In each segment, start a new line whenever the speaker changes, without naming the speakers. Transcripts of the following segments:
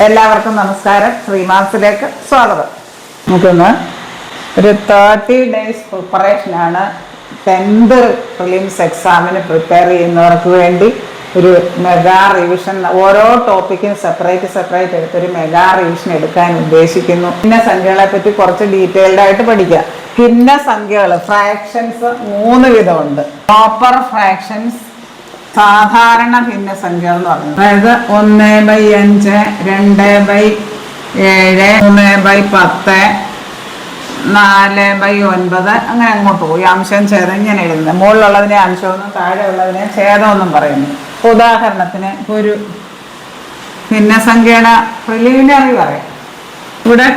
എല്ലാവർക്കും നമസ്കാരം. ശ്രീമാസിലേക്ക് സ്വാഗതം. നമുക്കൊന്ന് ഒരു 30 days പ്രിപ്പറേഷനാണ് 10th പ്രിലിംസ് എക്സാമിന് പ്രിപ്പയർ ചെയ്യുന്നവർക്ക് വേണ്ടി ഒരു മെഗാ റിവിഷൻ. ഓരോ ടോപ്പിക്കും സെപ്പറേറ്റ് എടുത്തൊരു മെഗാ റിവിഷൻ എടുക്കാൻ ഉദ്ദേശിക്കുന്നു. ഭിന്നസംഖ്യകളെ പറ്റി കുറച്ച് ഡീറ്റെയിൽഡ് ആയിട്ട് പഠിക്കുക. ഭിന്നസംഖ്യകൾ ഫ്രാക്ഷൻസ് 3 വിധമുണ്ട്. പ്രോപ്പർ ഫ്രാക്ഷൻസ്, സാധാരണ ഭിന്നസംഖ്യകൾ എന്ന് പറയുന്നത്, അതായത് 1/5, 2/7, 3/10, 4/9 അങ്ങനെ അങ്ങോട്ട് പോയി. അംശം ഛേദം ഇങ്ങനെ എഴുതുന്നത്. മുകളിലുള്ളതിനെ അംശമെന്നും താഴെയുള്ളതിനെ ഛേദമെന്നും പറയുന്നു. ഉദാഹരണത്തിന് ഒരു ഭിന്നസംഖ്യയുടെ പ്രിലിമിനറി പറയാം. ഇവിടെ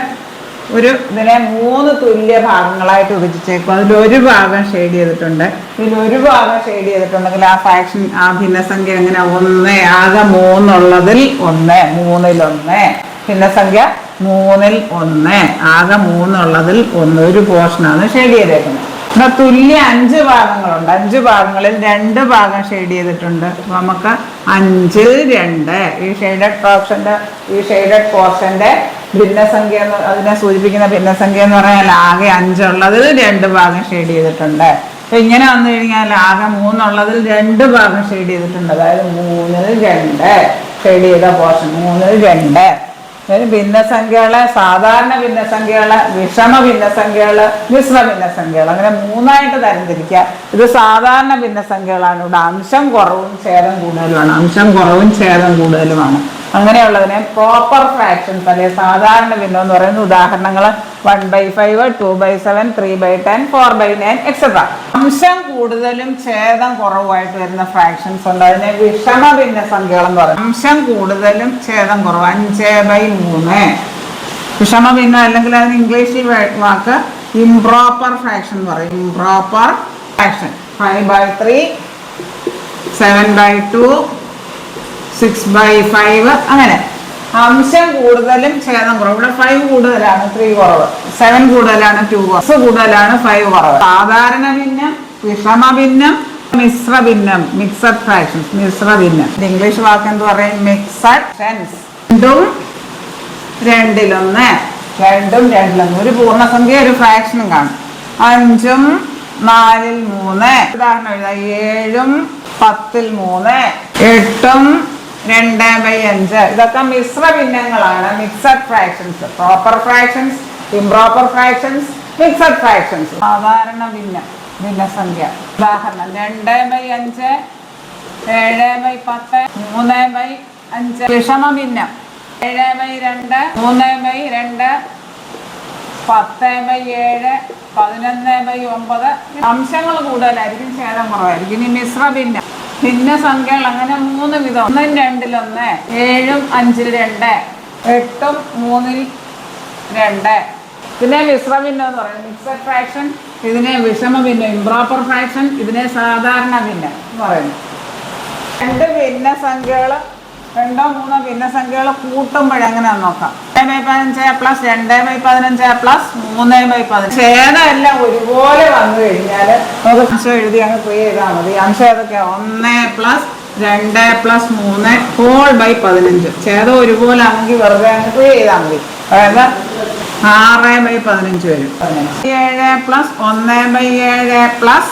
ഇതിനെ 3 തുല്യ ഭാഗങ്ങളായിട്ട് വിഭജിച്ചേക്കും. അതിലൊരു ഭാഗം ഷെയ്ഡ് ചെയ്തിട്ടുണ്ട്. ഇതിലൊരു ഭാഗം ഷെയ്ഡ് ചെയ്തിട്ടുണ്ടെങ്കിൽ ആ ഫ്രാക്ഷൻ, ആ ഭിന്നസംഖ്യ എങ്ങനെ 1 ആകെ 3 ഉള്ളതിൽ 1, 3-ൽ 1. ഭിന്നസംഖ്യ 3-ൽ 1 ആകെ 3 ഉള്ളതിൽ 1 ഒരു പോർഷനാണ് ഷെയ്ഡ് ചെയ്തേക്കുന്നത്. ഇവിടെ തുല്യ 5 ഭാഗങ്ങളുണ്ട്. 5 ഭാഗങ്ങളിൽ 2 ഭാഗം ഷെയ്ഡ് ചെയ്തിട്ടുണ്ട്. അപ്പൊ നമുക്ക് 5, 2 ഈ ഷെയ്ഡഡ് പോർഷന്റെ ഭിന്നസംഖ്യ, അതിനെ സൂചിപ്പിക്കുന്ന ഭിന്നസംഖ്യ എന്ന് പറഞ്ഞാൽ ആകെ 5 ഉള്ളതിൽ 2 ഭാഗം ഷെയ്ഡ് ചെയ്തിട്ടുണ്ട്. അപ്പൊ ഇങ്ങനെ വന്നു കഴിഞ്ഞാൽ ആകെ 3 ഉള്ളതിൽ 2 ഭാഗം ഷെയ്ഡ് ചെയ്തിട്ടുണ്ട്. അതായത് 3-ൽ 2 ഷെയ്ഡ് ചെയ്ത പോർഷൻ, 3-ൽ 2. ഭിന്നസംഖ്യകളെ സാധാരണ ഭിന്നസംഖ്യകള്, വിഷമ ഭിന്നസംഖ്യകള്, മിശ്ര ഭിന്നസംഖ്യകൾ, അങ്ങനെ 3ആയിട്ട് തരംതിരിക്കുക. ഇത് സാധാരണ ഭിന്നസംഖ്യകളാണ്. ഇവിടെ അംശം കുറവും ഛേദം കൂടുതലുമാണ്. അങ്ങനെയുള്ളതിനെ പ്രോപ്പർ ഫ്രാക്ഷൻസ് അല്ലെങ്കിൽ സാധാരണ ഭിന്നം എന്ന് പറയുന്ന ഉദാഹരണങ്ങൾ 1/5, 2/7, 3/10, 4/9 എക്സെട്ര. അംശം കൂടുതലും ഛേദം കുറവുമായിട്ട് വരുന്ന ഫ്രാക്ഷൻസ് ഉണ്ട്. അതിനെ വിഷമ ഭിന്നസംഖ്യകൾ എന്ന് പറയും. അംശം കൂടുതലും ഛേദം കുറവ് 5/3. വിഷമ ഭിന്നം, അല്ലെങ്കിൽ അതിന് ഇംഗ്ലീഷിൽ വാക്ക് ഇംപ്രോപ്പർ ഫ്രാക്ഷൻ എന്ന് പറയും. ഇംപ്രോപ്പർ ഫ്രാക്ഷൻ 5/3, 7/2, 6/5 അങ്ങനെ. അംശം കൂടുതലും ഛേദം കുറവ്. ഇവിടെ 5 കൂടുതലാണ്, 3 കുറവ്, 7 കൂടുതലാണ്, 2 കുറവ്, 6 കൂടുതലാണ്, 5 കുറവ്. സാധാരണ ഭിന്നം, വിഷമ ഭിന്നം, മിശ്ര ഭിന്നം, മിക്സഡ് ഫ്രാക്ഷൻസ്, മിശ്ര ഭിന്നം. ഇംഗ്ലീഷ് വാക്ക് എന്ത് പറയും? Mixed fractions. 2-ൽ 1, 2-ൽ 1 ഒരു പൂർണ്ണസംഖ്യ, ഒരു ഫ്രാക്ഷനും കാണും. 5-ഉം 4-ൽ 3. ഉദാഹരണം എഴുതാം. 7-ഉം 10-ൽ 3, 8-ഉം 2/5. ഇതൊക്കെ മിശ്ര ഭിന്നങ്ങളാണ്, mixed fractions. Proper fractions, improper fractions, mixed fractions. സാധാരണ ഭിന്നസംഖ്യ ഉദാഹരണം 2/5, 7/10, 3/5. വിഷമ ഭിന്നം 7/2, 3/2, 10/7, 11/9. അംശങ്ങൾ കൂടുതലായിരിക്കും, ഛേദം കുറവായിരിക്കും. ഇനി മിശ്ര ഭിന്നസംഖ്യകൾ അങ്ങനെ 3 വിധം. 1-ൽ 2-ൽ 1, 7-ഉം 5-ൽ 2, 8-ഉം 3-ൽ 2. ഇതിനെ മിശ്ര ഭിന്നം എന്ന് പറയുന്നത്, മിക്സഡ് ഫ്രാക്ഷൻ. ഇതിനെ വിഷമ ഭിന്നം, ഇംപ്രോപ്പർ ഫ്രാക്ഷൻ. ഇതിനെ സാധാരണ ഭിന്നം എന്ന് പറയുന്നു. 2 ഭിന്നസംഖ്യകൾ, 2-3 ഭിന്നസംഖ്യകൾ കൂട്ടുമ്പോഴെങ്ങനെയാന്ന് നോക്കാം. 2/15 + 2/15 + 3/15. ഛേദം എല്ലാം ഒരുപോലെ വന്നു കഴിഞ്ഞാൽ നമുക്ക് അംശം എഴുതി അങ്ങ് ക്രിയ ചെയ്താൽ മതി. അംശം ഏതൊക്കെയാ? 1 + 2 + 3 15. ഛേദം ഒരുപോലെ ആണെങ്കിൽ വെറുതെ അങ്ങ് ക്രിയ ചെയ്താൽ മതി. അതായത് 6/15 വരും. 7 + 1/7 +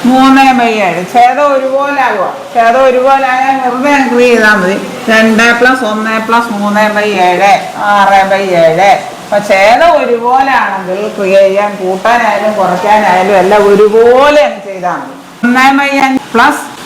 3/7. ഛേദം ഒരുപോലെ ആകുക. ഛേദം ഒരുപോലെ ആയാൽ വെറുതെ ക്രിയ ചെയ്താൽ മതി. 2 + 1 + 3/7 6/7. അപ്പൊ ഛേദം ഒരുപോലെ ആണെങ്കിൽ ക്രിയ ചെയ്യാൻ, കൂട്ടാനായാലും കുറയ്ക്കാനായാലും എല്ലാം ഒരുപോലെ ചെയ്താൽ മതി. 1/5 +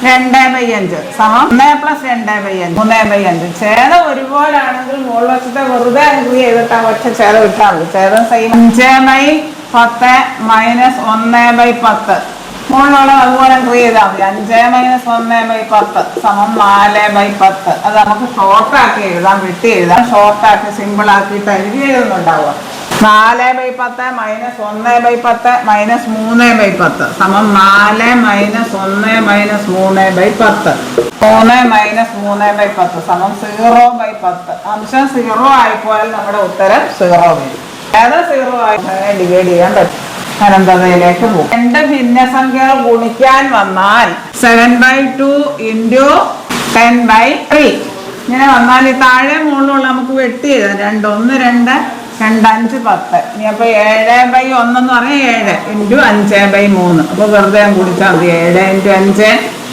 2/5 സമം 1 + 2/5 3/5. ഛേദം ഒരുപോലെ ആണെങ്കിൽ മുകളിൽ വശത്തെ വെറുതെ ക്രിയ ചെയ്തിട്ട് ഒറ്റ ഛേദം ഇട്ടാൽ മതി. ഛേദം സെയിം. 5/10 - 1/10. മുകളിലുള്ള അതുപോലെ ക്രിയ ചെയ്താൽ മതി. 5 - 1/10 സമം 4/10. അത് നമുക്ക് ഷോർട്ടാക്കി എഴുതാം, വെട്ടി എഴുതാം. ഷോർട്ടാക്കി സിമ്പിൾ ആക്കിയിട്ട് എഴുതുന്നുണ്ടാവുക. 4/10 - 1/10 - 3/10 സമം 4 - 1 - 3/10. 3 - 3/10 സമം 0/10. അംശം 0 ആയിപ്പോയാൽ നമ്മുടെ ഉത്തരം 0 വരും. ഏത് 0 ആയി ഡിവൈഡ് ചെയ്യാൻ പറ്റും. അനന്തതയിലേക്ക് പോകും. 2 ഭിന്നസംഖ്യകൾ ഗുണിക്കാൻ വന്നാൽ 7/2 × 10/3 ഇങ്ങനെ വന്നാൽ ഈ താഴെ മുകളിലുള്ള നമുക്ക് വെട്ടി എഴുതാം. 2 1 2 2 5 10. ഇനി അപ്പോൾ 7/1 എന്ന് പറഞ്ഞാൽ 7 ഇൻറ്റു 5/3. അപ്പോൾ വെറുതെ ഞാൻ കുടിച്ചാൽ മതി. 7 ഇൻറ്റു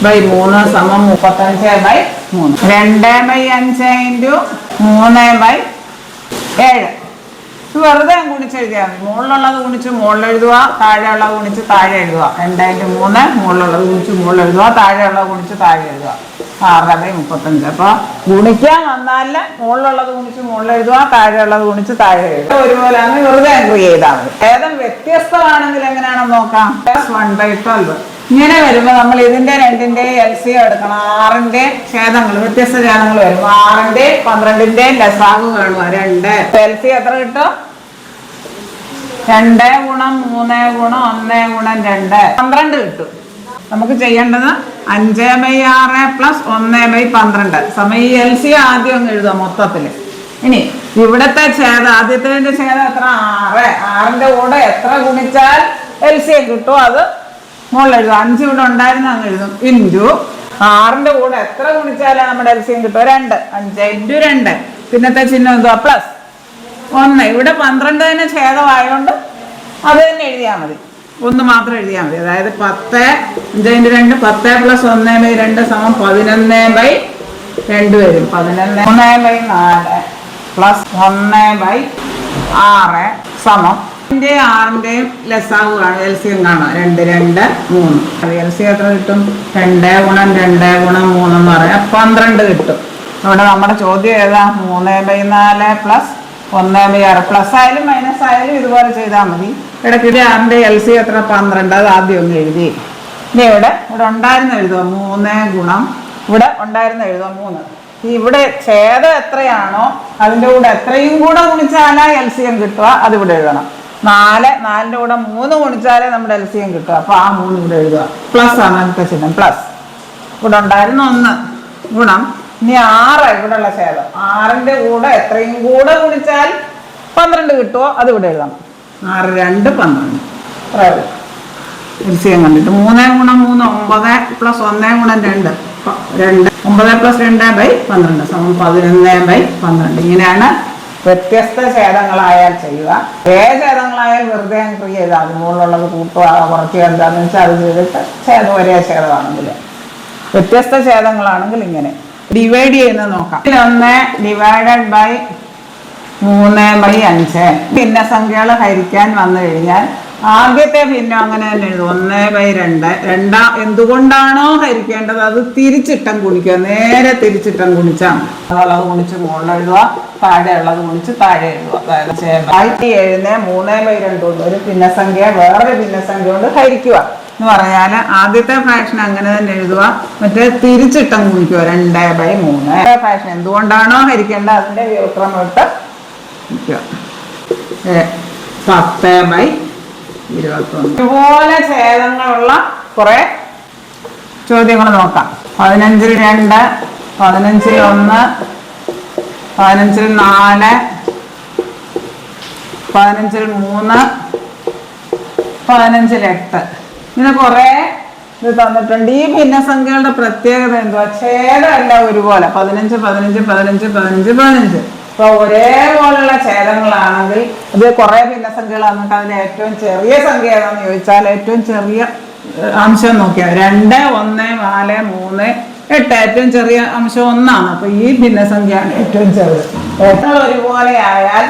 5/3 സമം 35/3. 2/5 ഇൻറ്റു 3/7. ഇത് വെറുതെ ഞാൻ ഗുണിച്ചെഴുതിയാൽ മതി. മുകളിലുള്ളത് ഗുണിച്ച് മുകളിൽ എഴുതുക, താഴെയുള്ളത് ഗുണിച്ച് താഴെ എഴുതുക. 2 ഇൻറ്റു 3 മുകളിലുള്ളത് ഗുണിച്ച് മുകളിൽ എഴുതുക, താഴെയുള്ളത് ഗുണിച്ച് താഴെ എഴുതുക. 6/35. അപ്പോൾ ഗുണിക്കാൻ വന്നാൽ മുകളിലുള്ളത് ഗുണിച്ച് മുകളിൽ എഴുതുക, താഴെയുള്ളത് ഗുണിച്ച് താഴെ എഴുതുക. ഒരുപോലെയാണ് വെറുതെ എൻട്രി ചെയ്താൽ മതി. ഏതും വ്യത്യസ്തമാണെങ്കിൽ എങ്ങനെയാണെന്ന് നോക്കാം. 1/12. ഇങ്ങനെ വരുമ്പോൾ നമ്മൾ ഇതിന്റെ രണ്ടിന്റെ LCM എടുക്കണം. 6ന്റെ ഛേദങ്ങൾ വ്യത്യസ്ത ഛേദങ്ങൾ വരും. 6ന്റെ 12ന്റെ ലസാഗു കാണുക 2. LCM എത്ര കിട്ടും? 2 ഗുണം 3 ഗുണം 1 ഗുണം 2 12 കിട്ടും. നമുക്ക് ചെയ്യേണ്ടത് 5/6 പ്ലസ് 1/12 സമയം ഈ LCM ആദ്യം അങ്ങ് എഴുതുക മൊത്തത്തിൽ. ഇനി ഇവിടത്തെ ഛേദം ആദ്യത്തെ ഛേദം എത്ര? 6. 6ന്റെ കൂടെ എത്ര ഗുണിച്ചാൽ LCM കിട്ടും അത് മുകളിൽ എഴുതും. 5 ഇവിടെ ഉണ്ടായിരുന്നു അങ്ങ് എഴുതും. ഇൻറ്റു 6ന്റെ കൂടെ എത്ര ഗുണിച്ചാലാണ് നമ്മുടെ LCM കിട്ടും? 2. 5 ഇൻറ്റു 2. പിന്നത്തെ ചിഹ്നം എന്തുവാ? പ്ലസ് 1. ഇവിടെ 12 തന്നെ ഛേദമായതുകൊണ്ട് അത് തന്നെ എഴുതിയാൽ മതി. 1 മാത്രം എഴുതിയാൽ മതി. അതായത് 10 5 ഇൻറ്റു 2 10 പ്ലസ് 1/2 സമം 11/2 വരും. 3/4 പ്ലസ് 1/6 സമം 6ന്റെയും ലസാഗു കാണും. LCM കാണാം. 2 2 3. LCM എത്ര കിട്ടും? 2 ഗുണം 2 ഗുണം 3 എന്ന് പറയാം 12 കിട്ടും. ഇവിടെ നമ്മുടെ ചോദ്യം ഏതാ? 3/4 പ്ലസ് 1/6. പ്ലസ് ആയാലും മൈനസ് ആയാലും ഇതുപോലെ ചെയ്താൽ മതി. ഇടയ്ക്ക് 6ന്റെ LCM എത്ര? 12. അത് ആദ്യം ഒന്ന് എഴുതി. ഇനി ഇവിടെ ഉണ്ടായിരുന്ന എഴുതുക 3 ഗുണം ഇവിടെ ഉണ്ടായിരുന്ന എഴുതുക 3. ഇവിടെ ഛേദം എത്രയാണോ അതിൻ്റെ കൂടെ എത്രയും കൂടെ ഗുണിച്ചാലാ LCM കിട്ടുക. അതിവിടെ എഴുതണം. 4ന്റെ കൂടെ 3 ഗുണിച്ചാലേ നമ്മുടെ LCM കിട്ടുക. അപ്പോൾ ആ 3 ഇവിടെ എഴുതുക. പ്ലസ് ആണ് അടുത്ത ചിഹ്നം. പ്ലസ് ഇവിടെ ഉണ്ടായിരുന്ന 1 ഗുണം ഇനി 6 ഇവിടെയുള്ള ഛേദം. 6ന്റെ കൂടെ എത്രയും കൂടെ ഗുണിച്ചാൽ 12 കിട്ടുമോ അതിവിടെ എഴുതണം. 6 2 12. LCM കണ്ടിട്ട് 3 ഗുണം 3 9 പ്ലസ് 1 ഗുണം 2 9 പ്ലസ് 2/12 സമം 11/12. ഇങ്ങനെയാണ് വ്യത്യസ്ത ഛേദങ്ങളായാൽ ചെയ്യുക. ഛേദങ്ങളായാൽ വെറുതെ എൻട്രി ചെയ്താൽ മതി. മുകളിലുള്ളത് കൂട്ടുക കുറയ്ക്കുക എന്താണെന്ന് വെച്ചാൽ അത് ചെയ്തിട്ട് ഛേദം ഒരേ ഛേദമാണെങ്കിൽ. വ്യത്യസ്ത ഛേദങ്ങളാണെങ്കിൽ ഇങ്ങനെ ഡിവൈഡ് ചെയ്യുന്നത് നോക്കാം. 1 ഡിവൈഡഡ് ബൈ 3/5. ഭിന്നസംഖ്യകൾ ഹരിക്കാൻ വന്നു കഴിഞ്ഞാൽ ആദ്യത്തെ ഭിന്നം അങ്ങനെ തന്നെ എഴുതും. 1/2. എന്തുകൊണ്ടാണോ ഹരിക്കേണ്ടത് അത് തിരിച്ചിട്ടം ഗുണിക്കുക. നേരെ തിരിച്ചിട്ടം ഗുണിച്ചാൽ ഉള്ളത് ഗുണിച്ച് മുകളിൽ എഴുതുക, താഴെ ഉള്ളത് ഗുണിച്ച് താഴെ എഴുതുക. അതായത് 3/2 കൊണ്ട് ഒരു ഭിന്നസംഖ്യ വേറൊരു ഭിന്നസംഖ്യ കൊണ്ട് ഹരിക്കുക എന്ന് പറഞ്ഞാൽ ആദ്യത്തെ ഫ്രാക്ഷൻ അങ്ങനെ തന്നെ എഴുതുക. മറ്റേ തിരിച്ചിട്ടം ഗുണിക്കുക 2/3. ഫ്രാക്ഷൻ എന്തുകൊണ്ടാണോ ഹരിക്കേണ്ടത് അതിന്റെ വ്യുത്ക്രമം ഇട്ട് 10/21. ഇതുപോലെ ഛേദങ്ങളുള്ള കുറെ ചോദ്യങ്ങൾ നോക്കാം. 15-ൽ 2, 15-ൽ 1, 15-ൽ 4, 15-ൽ 3, 15-ൽ 8. ഇങ്ങനെ കുറെ ഇത് തന്നിട്ടുണ്ട്. ഈ ഭിന്നസംഖ്യകളുടെ പ്രത്യേകത എന്തുവാ? ഛേദമല്ല ഒരുപോലെ 15 15 15 15 15. ഇപ്പൊ ഒരേപോലുള്ള ഛേദങ്ങളാണെങ്കിൽ ഇത് കുറെ ഭിന്നസംഖ്യകൾ വന്നിട്ട് അതിൽ ഏറ്റവും ചെറിയ സംഖ്യ ഏതാണെന്ന് ചോദിച്ചാൽ ഏറ്റവും ചെറിയ അംശം നോക്കിയാൽ 2 1 4 3 8 ഏറ്റവും ചെറിയ അംശം 1 ആണ്. അപ്പൊ ഈ ഭിന്നസംഖ്യയാണ് ഏറ്റവും ചെറുത്. ഏറ്റവും ഒരുപോലെ ആയാൽ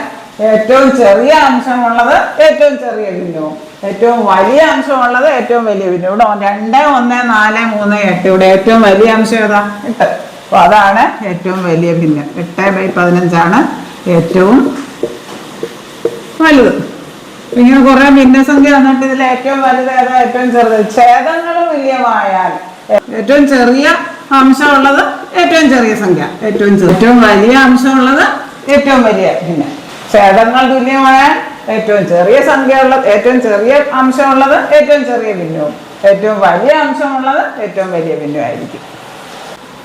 ഏറ്റവും ചെറിയ അംശമുള്ളത് ഏറ്റവും ചെറിയ ഭിന്നവും ഏറ്റവും വലിയ അംശമുള്ളത് ഏറ്റവും വലിയ ഭിന്നവും. ഇവിടെ 2 1 4 3 8. ഇവിടെ ഏറ്റവും വലിയ അംശം ഏതാ? 8. അപ്പൊ അതാണ് ഏറ്റവും വലിയ ഭിന്നം. 8/15 ഏറ്റവും വലുത്. ഇങ്ങനെ കുറെ ഭിന്നസംഖ്യ വന്നിട്ട് ഇതിൽ ഏറ്റവും വലുത് ഏതാ? ഏറ്റവും ചെറുത്. ഛേദങ്ങൾ തുല്യമായാൽ ഏറ്റവും ചെറിയ അംശമുള്ളത് ഏറ്റവും ചെറിയ സംഖ്യ ഏറ്റവും വലിയ അംശമുള്ളത് ഏറ്റവും വലിയ ഭിന്നം. ഛേദങ്ങൾ തുല്യമായാൽ ഏറ്റവും ചെറിയ സംഖ്യ ഉള്ളത് ഏറ്റവും ചെറിയ അംശമുള്ളത് ഏറ്റവും ചെറിയ ഭിന്നവും ഏറ്റവും വലിയ അംശമുള്ളത് ഏറ്റവും വലിയ ഭിന്നമായിരിക്കും.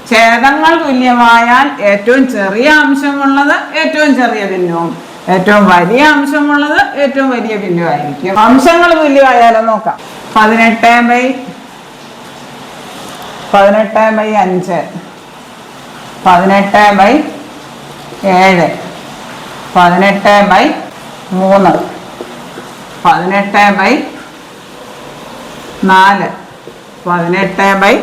ഛേദങ്ങൾ തുല്യമായാൽ ഏറ്റവും ചെറിയ അംശമുള്ളത് ഏറ്റവും ചെറിയ ഭിന്നവും ഏറ്റവും വലിയ അംശമുള്ളത് ഏറ്റവും വലിയ ഭിന്നമായിരിക്കും. അംശങ്ങൾ തുല്യമായാലും നോക്കാം. 18/5 18/7 18/3 18/4 18/.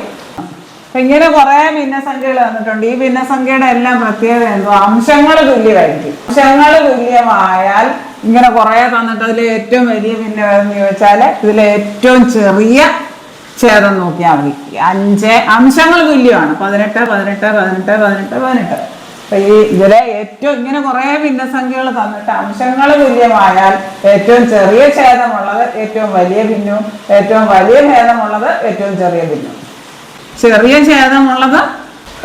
അപ്പൊ ഇങ്ങനെ കുറെ ഭിന്നസംഖ്യകൾ തന്നിട്ടുണ്ട്. ഈ ഭിന്നസംഖ്യയുടെ എല്ലാം പ്രത്യേകത എന്തോ അംശങ്ങൾ തുല്യമായിരിക്കും. അംശങ്ങൾ തുല്യമായാൽ ഇങ്ങനെ കുറെ തന്നിട്ട് അതിൽ ഏറ്റവും വലിയ ഭിന്നം ഏതെന്ന് ചോദിച്ചാൽ ഇതിലെ ഏറ്റവും ചെറിയ ഛേദം നോക്കിയാൽ മതി. 5 അംശങ്ങൾ തുല്യമാണ്. 18 18 18 18 18. അപ്പൊ ഈ ഇതിലെ ഏറ്റവും ഇങ്ങനെ കുറെ ഭിന്നസംഖ്യകൾ തന്നിട്ട് അംശങ്ങൾ തുല്യമായാൽ ഏറ്റവും ചെറിയ ഛേദമുള്ളത് ഏറ്റവും വലിയ ഭിന്നവും ഏറ്റവും വലിയ ഭേദമുള്ളത് ഏറ്റവും ചെറിയ ഭിന്നവും. ചെറിയ ഛേദമുള്ളത്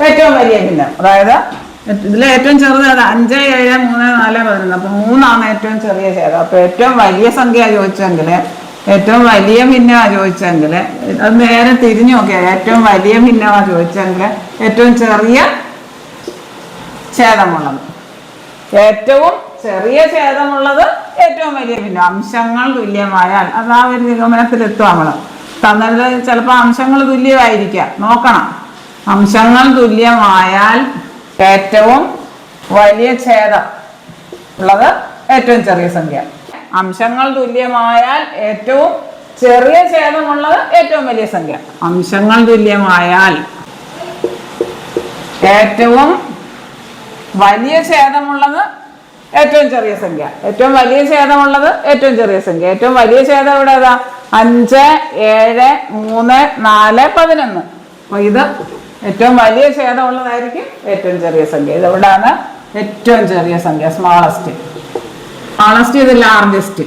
ഏറ്റവും വലിയ ഭിന്നം. അതായത് ഇതിലെ ഏറ്റവും ചെറുത് 5 7 3 4 11. അപ്പൊ 3 ഏറ്റവും ചെറിയ ഛേദം. അപ്പൊ ഏറ്റവും വലിയ സംഖ്യ ചോദിച്ചെങ്കിൽ ഏറ്റവും വലിയ ഭിന്നമാ ചോദിച്ചെങ്കിൽ അത് നേരെ തിരിഞ്ഞു നോക്കിയാൽ ഏറ്റവും വലിയ ഭിന്നമാ ചോദിച്ചെങ്കിൽ ഏറ്റവും ചെറിയ ഛേദമുള്ളത് ഏറ്റവും ചെറിയ ഛേദമുള്ളത് ഏറ്റവും വലിയ ഭിന്നം. അംശങ്ങൾ തുല്യമായാൽ അത് ആ ഒരു നിഗമനത്തിലെത്തും. നമ്മൾ തന്നത് ചിലപ്പോൾ അംശങ്ങൾ തുല്യമായിരിക്കാം, നോക്കണം. അംശങ്ങൾ തുല്യമായാൽ ഏറ്റവും വലിയ ഛേദം ഉള്ളത് ഏറ്റവും ചെറിയ സംഖ്യ. അംശങ്ങൾ തുല്യമായാൽ ഏറ്റവും ചെറിയ ഛേദമുള്ളത് ഏറ്റവും വലിയ സംഖ്യ. അംശങ്ങൾ തുല്യമായാൽ ഏറ്റവും വലിയ ഛേദമുള്ളത് ഏറ്റവും ചെറിയ സംഖ്യ. ഏറ്റവും വലിയ ഛേദമുള്ളത് ഏറ്റവും ചെറിയ സംഖ്യ. ഏറ്റവും വലിയ ഛേദം ഇവിടെ ഏതാ? 5 7 3 4 11. അപ്പൊ ഇത് ഏറ്റവും വലിയ ഛേദമുള്ളതായിരിക്കും ഏറ്റവും ചെറിയ സംഖ്യ. ഇതെവിടാണ് ഏറ്റവും ചെറിയ സംഖ്യ? സ്മാളസ്റ്റ്. സ്മാളസ്റ്റ് ഇത് ലാർജസ്റ്റ്.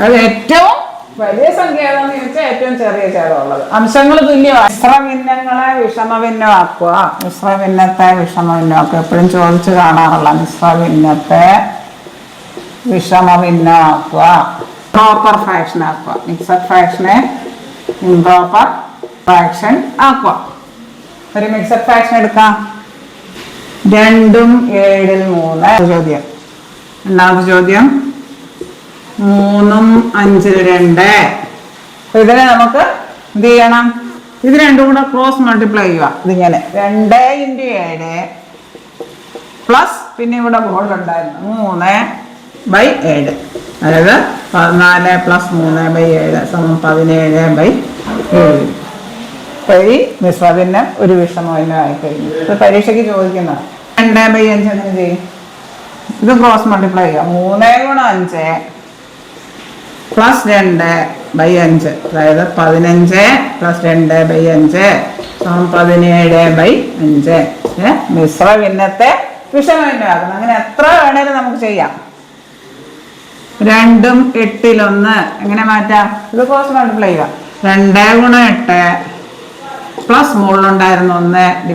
അത് ഏറ്റവും വലിയ സംഖ്യ ഏതാണെന്ന് ചോദിച്ചാൽ ഏറ്റവും ചെറിയ ഛേദമുള്ളത്. അംശങ്ങൾ തുല്യമാണ്. മിശ്രഭിന്നങ്ങളെ വിഷമഭിന്നമാക്കുക. മിശ്രഭിന്നത്തെ വിഷമഭിന്നമാക്കുക എപ്പോഴും ചോദിച്ചു കാണാറുള്ള മിശ്രഭിന്നത്തെ വിഷമഭിന്നമാക്കുക. പ്രോപ്പർ ഫ്രാക്ഷൻ ആക്കുക. മിക്സഡ് ഫ്രാക്ഷനെ ഇംപ്രോപ്പർ ഫ്രാക്ഷൻ ആക്കുക. ഒരു മിക്സഡ് ഫ്രാക്ഷൻ എടുക്കാം. 2 7 3. ചോദ്യം. രണ്ടാമത്തെ ചോദ്യം 3 5 2. ഇതിനെ നമുക്ക് എന്ത് ചെയ്യണം? ഇത് രണ്ടും കൂടെ ക്രോസ് മൾട്ടിപ്ലൈ ചെയ്യുക. ഇതിങ്ങനെ 2 × 7 പ്ലസ് പിന്നെ ഇവിടെ ബോർഡിലുണ്ടായിരുന്നു 3/7. അതായത് 14 + 3/7 17/7. അപ്പൊ ഈ മിശ്രഭിന്നം ഒരു വിഷമഭിന്നം ആയിക്കഴിഞ്ഞു. ഇത് പരീക്ഷയ്ക്ക് ചോദിക്കുന്ന 2/5 എങ്ങനെ ചെയ്യും? ഇത് ക്രോസ് മൾട്ടിപ്ലൈ ചെയ്യുക. 3 × 5 പ്ലസ് 2/5. അതായത് 15 + 2/5 17/5. മിശ്രഭിന്നത്തെ വിഷമഭിന്നമാക്കണം. അങ്ങനെ എത്ര വേണേലും നമുക്ക് ചെയ്യാം. 2 8 1 എങ്ങനെ മാറ്റാം? ഇത് ക്രോസ് മൾട്ടിപ്ലൈ ചെയ്യുക. 2 × 8 പ്ലസ് മുകളിലുണ്ടായിരുന്നു 1 /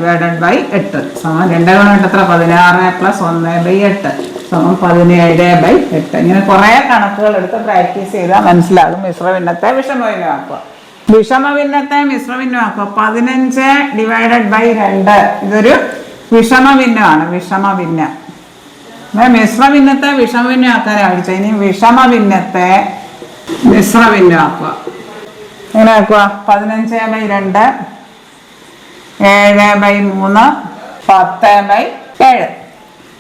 8 സമം 2 × 8 എത്ര? 16 + 1/8 സമം 17/8. ഇങ്ങനെ കുറെ കണക്കുകൾ എടുത്ത് പ്രാക്ടീസ് ചെയ്താൽ മനസ്സിലാകും. മിശ്രഭിന്നത്തെ വിഷമഭിന്നമാക്കുക. വിഷമഭിന്നത്തെ മിശ്രഭിന്നമാക്കുക. 15 / 2 ഇതൊരു വിഷമഭിന്നമാണ്. വിഷമഭിന്നം. മിശ്രഭിന്നത്തെ വിഷമഭിന്നമാക്കാനാണ് പഠിച്ചത്. ഇനി വിഷമഭിന്നത്തെ മിശ്രഭിന്നമാക്കുക. എങ്ങനെ ആക്കുക? 15/2 7/3 10/7.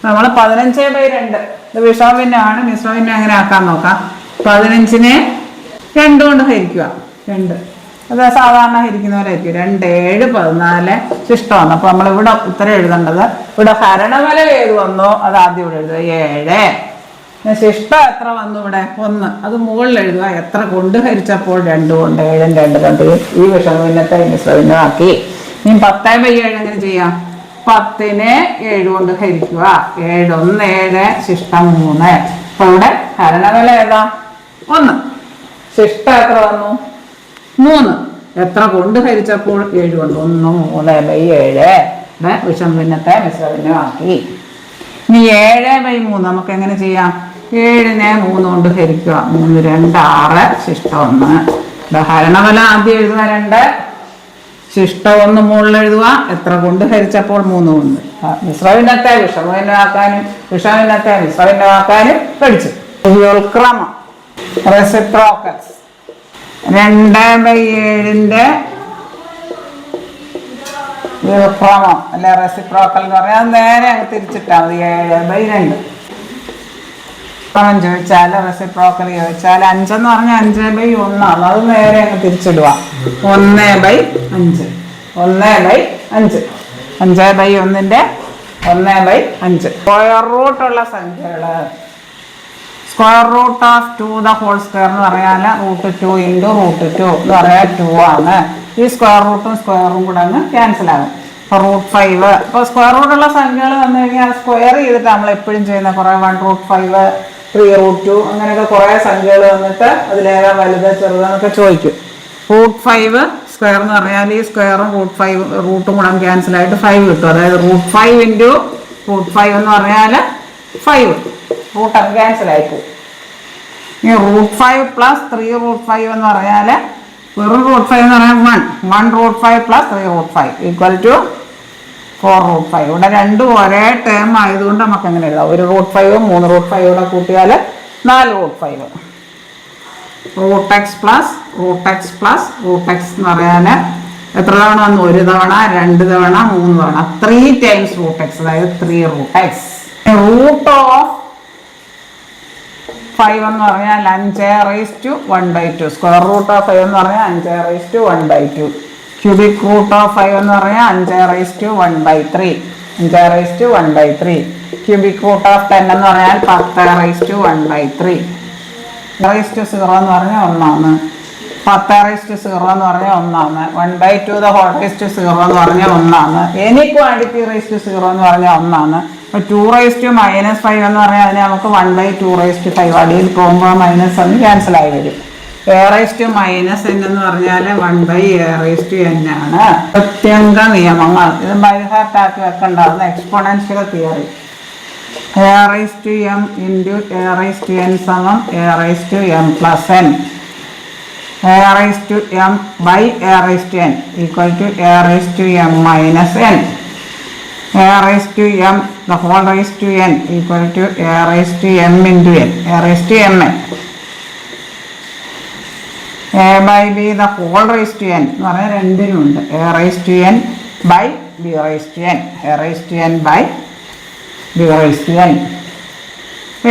നമ്മൾ 15/2 ഇത് വിഷമഭിന്നമാണ്. മിശ്രഭിന്നം എങ്ങനെ ആക്കാൻ നോക്കാം. 15നെ 2 കൊണ്ട് ഹരിക്കുക. 2 അത് സാധാരണ ഹരിക്കുന്ന പോലെ ആയിരിക്കും. 2 7 14 ശിഷ്ടമാണ്. അപ്പൊ നമ്മൾ ഇവിടെ ഉത്തരം എഴുതേണ്ടത് ഇവിടെ ഹരണഫലം ഏത് വന്നോ അത് ആദ്യം ഇവിടെ എഴുതുക. 7. ശിഷ്ടം എത്ര വന്നു? ഇവിടെ 1. അത് മുകളിൽ എഴുതുക. എത്ര കൊണ്ട് ഹരിച്ചപ്പോൾ? 2 കൊണ്ട്. 7 2 2. ഈ വിഷമഭിന്നത്തെ മിശ്രഭിന്നമാക്കി. ഇനി 10/7 എങ്ങനെ ചെയ്യാം? 10നെ 7 കൊണ്ട് ഹരിക്കുക. 7 1 7 ശിഷ്ടം 3. അപ്പൊ ഇവിടെ ഹരണഫലം ഏതാ? 1. ശിഷ്ടം എത്ര വന്നു? 3. എത്ര കൊണ്ട് ഹരിച്ചപ്പോൾ? 7 കൊണ്ട്. 1 3/7. വിഷമഭിന്നത്തെ മിശ്രഭിന്നമാക്കി. ഇനി 7/3 നമുക്ക് എങ്ങനെ ചെയ്യാം? 7നെ 3 കൊണ്ട് ഹരിക്കുക. 3 2 6 ശിഷ്ടം 1. ഹരണഫലം ആദ്യം എഴുതുക. 2 ശിഷ്ടം 1 മുകളിൽ എഴുതുക. എത്ര കൊണ്ട് ഹരിച്ചപ്പോൾ? 3 കൊണ്ട്. മിശ്രഭിന്നത്തെ വിഷമഭിന്നമാക്കാനും വിഷമഭിന്നത്തെ മിശ്രഭിന്നമാക്കാനും പഠിച്ചു. വ്യുൽക്രമം റെസിപ്രോക്കൽസ്. 2/7 വ്യുൽക്രമം അല്ലെ റെസിപ്രോക്കൽ എന്ന് പറഞ്ഞാൽ നേരെ അങ്ങ് തിരിച്ചിട്ടാൽ മതി. 7/2 ചോദിച്ചാൽ റെസിപ്രോക്കൽ ചോദിച്ചാൽ 5 എന്ന് പറഞ്ഞാൽ 5/1 അത് നേരെ അങ്ങ് തിരിച്ചിടുക. 1/5 1/5 5/1 1/5. സ്ക്വയർ റൂട്ടുള്ള സംഖ്യകള് square root of 2 the whole square എന്ന് പറഞ്ഞാൽ √2 × √2 എന്ന് പറയാൻ 2 ആണ്. ഈ സ്ക്വയർ റൂട്ടും സ്ക്വയറും കൂടെ അങ്ങ് ക്യാൻസൽ ആകും. അപ്പോൾ √5 ഇപ്പോൾ സ്ക്വയർ റൂട്ടുള്ള സംഖ്യകൾ വന്നു കഴിഞ്ഞാൽ സ്ക്വയർ ചെയ്തിട്ട് നമ്മൾ എപ്പോഴും ചെയ്യുന്ന കുറേ 1√5 3√2 അങ്ങനെയൊക്കെ കുറേ സംഖ്യകൾ വന്നിട്ട് അതിലേതാ വലുത് ചെറുതെന്നൊക്കെ ചോദിക്കും. √5 സ്ക്വയർ എന്ന് പറഞ്ഞാൽ ഈ സ്ക്വയറും റൂട്ടും കൂടെ ക്യാൻസൽ ആയിട്ട് 5 കിട്ടും. അതായത് √5 × √5 എന്ന് പറഞ്ഞാൽ 5 റൂട്ട് അങ്ങ് ക്യാൻസൽ ആയിപ്പോവും. ഈ √5 + 3√5 എന്ന് പറഞ്ഞാൽ വെറും √5 എന്ന് പറഞ്ഞാൽ 1 √5 + 3√5 = 4√5. ഇവിടെ രണ്ടും ഒരേ ടേം ആയതുകൊണ്ട് നമുക്ക് അങ്ങനെ എഴുതാം. ഒരു √5 3√5 കൂടെ കൂട്ടിയാൽ 4√5. √x + √x + √x എന്ന് പറഞ്ഞാൽ എത്ര തവണ വന്നു? 1 തവണ 2 തവണ 3 തവണ 3 ടൈംസ് √x, അതായത് 3√x. റൂട്ട് ഓഫ് 5 എന്ന് പറഞ്ഞാൽ 5/1/2. സ്ക്വയർ റൂട്ട് ഓഫ് 5 എന്ന് പറഞ്ഞാൽ 5/1/2. ക്യൂബിക് റൂട്ട് ഓഫ് 5 എന്ന് പറഞ്ഞാൽ 5/1/3. 5/1/3. ക്യൂബിക് റൂട്ട് ഓഫ് 10 എന്ന് പറഞ്ഞാൽ 10/1/3. 10/0 എന്ന് പറഞ്ഞാൽ 1 10/0 എന്ന് പറഞ്ഞാൽ 1 1/2 ദ ഹോൾ റേസ് ടു 0 എന്ന് പറഞ്ഞാൽ 1. എനി ക്വാണ്ടിറ്റി റേസ് ടു 0 എന്ന് പറഞ്ഞാൽ 1. അപ്പോൾ 2⁻⁻5 എന്ന് പറഞ്ഞാൽ അതിനെ നമുക്ക് 1/2⁵5 അടിയിൽ പോകുമ്പോൾ മൈനസ് ഒന്ന് ക്യാൻസൽ ആയി വരും. a⁻n എന്ന് പറഞ്ഞാൽ 1/a⁻n ആണ്. പ്രത്യംഗ നിയമങ്ങൾ ഇത് ബൈഹാർട്ടാക്കി വെക്കേണ്ടാവുന്ന exponential theory. a⁻m × a⁻n = a⁻m + n. a⁻m/a⁻n = a⁻m - n. a⁻m the whole raised to n equal to a⁻m × n. a⁻mn. a/b the whole raised to n എന്ന് പറഞ്ഞാൽ രണ്ടിനുണ്ട്. a⁻n/b/n a/n/b/n.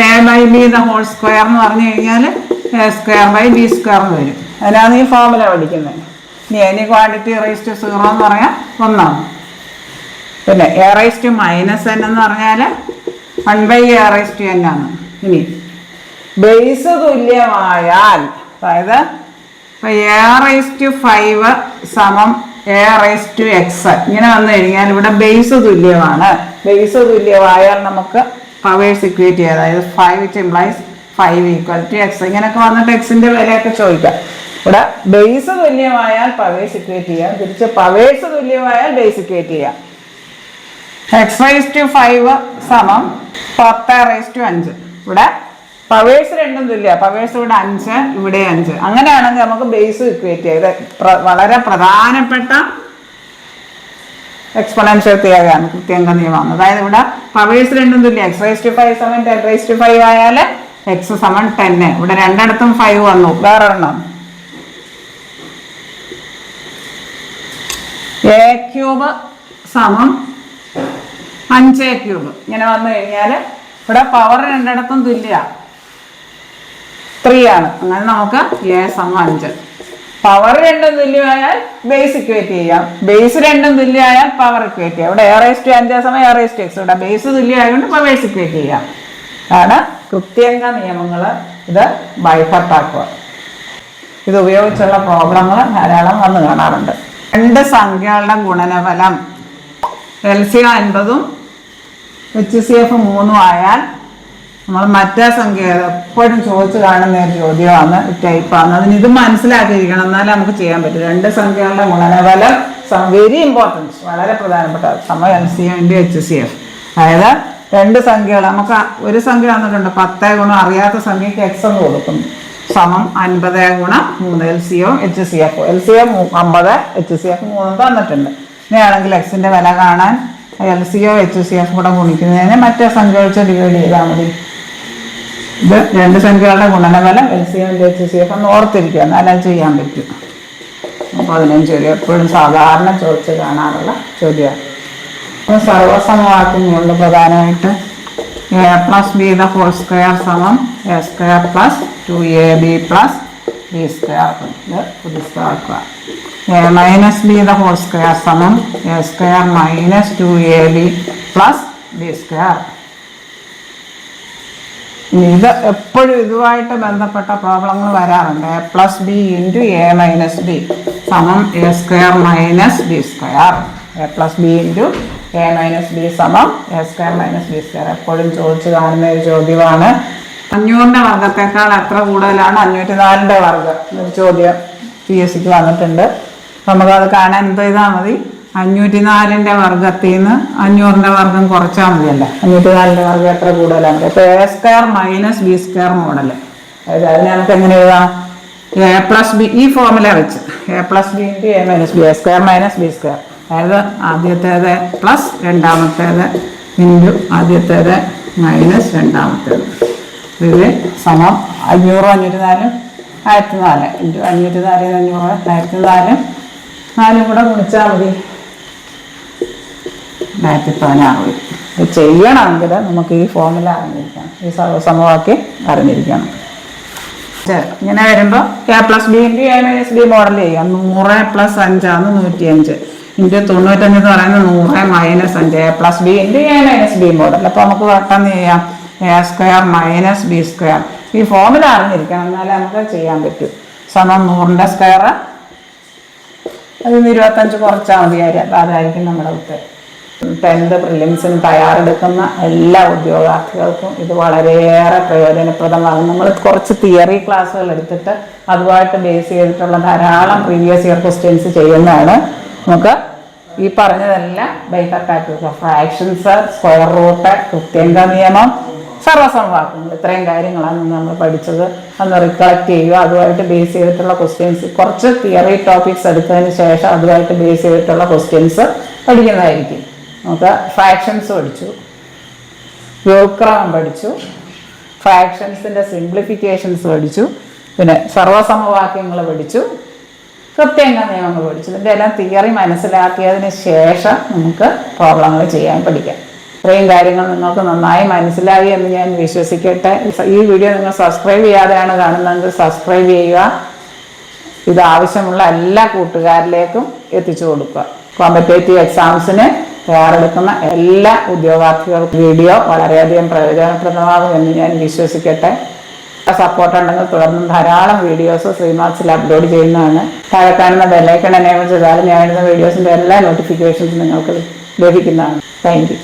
a/b the whole square എന്ന് പറഞ്ഞു കഴിഞ്ഞാൽ a²/b² എന്ന് വരും. അതിനാണ് ഈ formula പഠിക്കുന്നത്. ഇനി എനി ക്വാണ്ടിറ്റി റേസ് ടു 0 എന്ന് പറഞ്ഞാൽ 1. പിന്നെ a⁻n എന്ന് പറഞ്ഞാൽ 1/a⁻n ആണ്. ഇനി ബേസ് തുല്യമായാൽ, അതായത് a⁵5 a⁻x ഇങ്ങനെ വന്നു കഴിഞ്ഞാൽ ഇവിടെ ബേസ് തുല്യമാണ്. ബേസ് തുല്യമായാൽ നമുക്ക് പവേഴ്സ് ഇക്വേറ്റ് ചെയ്യാം. അതായത് 5 which implies 5 = x. ഇങ്ങനെയൊക്കെ വന്നിട്ട് എക്സിന്റെ വിലയൊക്കെ ചോദിക്കാം. ഇവിടെ ബേസ് തുല്യമായാൽ പവേഴ്സ് ഇക്വേറ്റ് ചെയ്യാം, തിരിച്ച് പവേഴ്സ് തുല്യമായാൽ ബേസ് ഇക്വേറ്റ് ചെയ്യാം. x⁵5 10⁻5. ഇവിടെ പവേഴ്സ് രണ്ടും തുല്യ. പവേഴ്സ് ഇവിടെ 5, ഇവിടെ 5. അങ്ങനെയാണെങ്കിൽ നമുക്ക് ബേസ് ഇക്വേറ്റ് ചെയ്യാം. ഇത് വളരെ പ്രധാനപ്പെട്ട എക്സ്പോണൻഷ്യൽ തിയറിയാണ്, കൃത്യംഗ നിയമമാണ്. അതായത് ഇവിടെ പവേഴ്സ് രണ്ടും തുല്യ. x⁵5 10⁻5 ആയാൽ x = 10. ഇവിടെ രണ്ടിടത്തും 5 വന്നു. വേറൊരെണ്ണം a³ = 5a³ ഇങ്ങനെ വന്നു കഴിഞ്ഞാൽ ഇവിടെ പവർ രണ്ടിടത്തും തുല്യ 3 ആണ്. അങ്ങനെ നമുക്ക് a = 5. പവർ രണ്ടും തുല്യമായാൽ ബേസ് ഇക്വേറ്റ് ചെയ്യാം. ബേസ് രണ്ടും തുല്യമായാൽ പവർ ഇക്വേറ്റ് ചെയ്യാം. ഇവിടെ a⁻5 a⁻x. ഇവിടെ ബേസ് തുല്യമായതുകൊണ്ട് പവേഴ്സ് ഇക്വേറ്റ് ചെയ്യാം. അതാണ് കൃത്യംഗ നിയമങ്ങൾ. ഇത് ബൈഹാർട്ടാക്കുക. ഇത് ഉപയോഗിച്ചുള്ള പ്രോബ്ലങ്ങൾ ധാരാളം വന്നു കാണാറുണ്ട്. രണ്ട് സംഖ്യകളുടെ ഗുണനഫലം LCM 50 HCF 3 ആയാൽ നമ്മൾ മറ്റേ സംഖ്യ എപ്പോഴും ചോദിച്ചു കാണുന്ന ഒരു ചോദ്യമാണ്, ടൈപ്പാണ്. അതിന് ഇത് മനസ്സിലാക്കിയിരിക്കണം, എന്നാലേ നമുക്ക് ചെയ്യാൻ പറ്റും. രണ്ട് സംഖ്യകളുടെ ഗുണനഫലം വെരി ഇമ്പോർട്ടൻറ്റ്, വളരെ പ്രധാനപ്പെട്ട LCM × HCF. അതായത് രണ്ട് സംഖ്യകൾ, നമുക്ക് ഒരു സംഖ്യ തന്നിട്ടുണ്ട് 10 ഗുണം അറിയാത്ത സംഖ്യക്ക് x എന്ന് കൊടുക്കുന്നു, =50 × 3 LCM HCF. LCM 50 HCF 3 തന്നിട്ടുണ്ട്. ഇങ്ങനെയാണെങ്കിൽ എക്സിൻ്റെ വില കാണാൻ LCM HCF കൂടെ ഗുണിക്കുന്നതിന് മറ്റേ സംഖ്യ വെച്ച് ഡിവൈഡ് ചെയ്താൽ മതി. ഇത് രണ്ട് സംഖ്യകളുടെ ഗുണനഫലം LCM × HCF എന്ന് ഓർത്തിരിക്കുക, എന്നാലേ ചെയ്യാൻ പറ്റും. 15 വരും. എപ്പോഴും സാധാരണ ചോദിച്ച് കാണാറുള്ള ചോദ്യമാണ്. അപ്പോൾ സർവ്വസമവാക്യങ്ങളുണ്ട് പ്രധാനമായിട്ട് a plus b the whole square സമം a square plus 2ab plus b square. ഇത് പുതുക്കാക്കുക. a minus b the whole square സമം a square minus 2ab plus b square. ഇത് എപ്പോഴും ഇതുമായിട്ട് ബന്ധപ്പെട്ട പ്രോബ്ലങ്ങൾ വരാറുണ്ട്. a plus b into a minus b സമം a square minus b square. a plus b into a minus b സമം a square minus b square എപ്പോഴും ചോദിച്ചു കാണുന്ന ഒരു ചോദ്യമാണ്. 500ന്റെ വർഗത്തേക്കാൾ എത്ര കൂടുതലാണ് 504ന്റെ വർഗം എന്നൊരു ചോദ്യം PSC വന്നിട്ടുണ്ട്. നമുക്കത് കാണാൻ എന്ത് ചെയ്താൽ മതി? 504ന്റെ വർഗത്തിൽ നിന്ന് 500ന്റെ വർഗം കുറച്ചാൽ മതിയല്ലേ. 504ന്റെ വർഗം എത്ര കൂടുതലാണ്? അപ്പോൾ a square minus b square model. അതായത് അതിനെ നമുക്ക് എങ്ങനെ എഴുതാം? a plus b ഈ ഫോർമുല വെച്ച് a plus b into a minus b, a square minus b square. അതായത് ആദ്യത്തേത് പ്ലസ് രണ്ടാമത്തേത് ഇൻറ്റു ആദ്യത്തേത് മൈനസ് രണ്ടാമത്തേത്. ഇത് സമം 500 504 1004 ഇൻറ്റു 504 500 1004 4 കൂടെ ഗുണിച്ചാൽ മതി 1016 വരും. ഇത് ചെയ്യണമെങ്കിൽ നമുക്ക് ഈ ഫോർമുല അറിഞ്ഞിരിക്കണം, ഈ സമവാക്യം അറിഞ്ഞിരിക്കണം. ഇങ്ങനെ വരുമ്പോൾ a plus b into a minus b model ചെയ്യാം. 100 + 5 ആണ് 105 ഇൻറ്റു 95 എന്ന് പറയുന്നത് 100 - 5 a plus b into a minus b model. അപ്പോൾ നമുക്ക് പെട്ടെന്ന് ചെയ്യാം a square minus b square. ഈ ഫോർമുല അറിഞ്ഞിരിക്കണം, എന്നാലേ നമുക്ക് ചെയ്യാൻ പറ്റും. സമം 100ന്റെ സ്ക്വയർ അതിൽ നിന്ന് 25 കുറച്ചാൽ മതിയായിരിക്കും. അപ്പോൾ അതായിരിക്കും നമ്മുടെ ഉത്തരം. 10th പ്രിലിംസിന് തയ്യാറെടുക്കുന്ന എല്ലാ ഉദ്യോഗാർത്ഥികൾക്കും ഇത് വളരെയേറെ പ്രയോജനപ്രദമാകും. നമ്മൾ കുറച്ച് തിയറി ക്ലാസ്സുകൾ എടുത്തിട്ട് അതുമായിട്ട് ബേസ് ചെയ്തിട്ടുള്ള ധാരാളം പ്രീവിയസ് ഇയർ ക്വസ്റ്റ്യൻസ് ചെയ്യുന്നതാണ്. നമുക്ക് ഈ പറഞ്ഞതെല്ലാം by heart. Fractions, square root, കൃത്യങ്ക നിയമം, സർവ്വസമവാക്യങ്ങൾ, ഇത്രയും കാര്യങ്ങളാണ് നമ്മൾ പഠിച്ചത്. അന്ന് റിക്കളക്ട് ചെയ്യുക. അതുമായിട്ട് ബേസ് ചെയ്തിട്ടുള്ള ക്വസ്റ്റ്യൻസ്, കുറച്ച് തിയറി ടോപ്പിക്സ് എടുത്തതിന് ശേഷം അതുമായിട്ട് ബേസ് ചെയ്തിട്ടുള്ള ക്വസ്റ്റ്യൻസ് പഠിക്കുന്നതായിരിക്കും. നമുക്ക് ഫ്രാക്ഷൻസ് പഠിച്ചു, വ്യുൽക്രമം പഠിച്ചു, ഫ്രാക്ഷൻസിൻ്റെ സിംപ്ലിഫിക്കേഷൻസ് പഠിച്ചു, പിന്നെ സർവ്വസമവാക്യങ്ങൾ പഠിച്ചു, കൃത്യങ്ക നിയമങ്ങൾ പഠിച്ചു. ഇതിൻ്റെ എല്ലാം തിയറി മനസ്സിലാക്കിയതിന് ശേഷം നമുക്ക് പ്രോബ്ലങ്ങൾ ചെയ്യാൻ പഠിക്കാം. ഇത്രയും കാര്യങ്ങൾ നിങ്ങൾക്ക് നന്നായി മനസ്സിലായി എന്ന് ഞാൻ വിശ്വസിക്കട്ടെ. ഈ വീഡിയോ നിങ്ങൾ സബ്സ്ക്രൈബ് ചെയ്യാതെയാണ് കാണുന്നതെങ്കിൽ സബ്സ്ക്രൈബ് ചെയ്യുക. ഇത് ആവശ്യമുള്ള എല്ലാ കൂട്ടുകാരിലേക്കും എത്തിച്ചു കൊടുക്കുക. കോമ്പറ്റേറ്റീവ് എക്സാംസിന് തയ്യാറെടുക്കുന്ന എല്ലാ ഉദ്യോഗാർത്ഥികൾക്കും വീഡിയോ വളരെയധികം പ്രയോജനപ്രദമാകും എന്ന് ഞാൻ വിശ്വസിക്കട്ടെ. സപ്പോർട്ട് ഉണ്ടെങ്കിൽ തുടർന്നും ധാരാളം വീഡിയോസ് ശ്രീമാത്സിൽ അപ്ലോഡ് ചെയ്യുന്നതാണ്. താഴെ കാണുന്ന ബെല്ലൈക്കൺ എനേബിൾ ചെയ്താൽ ഞാൻ ഇടുന്ന വീഡിയോസിൻ്റെ എല്ലാ നോട്ടിഫിക്കേഷൻസും നിങ്ങൾക്ക് ലഭിക്കുന്നതാണ്. Thank you.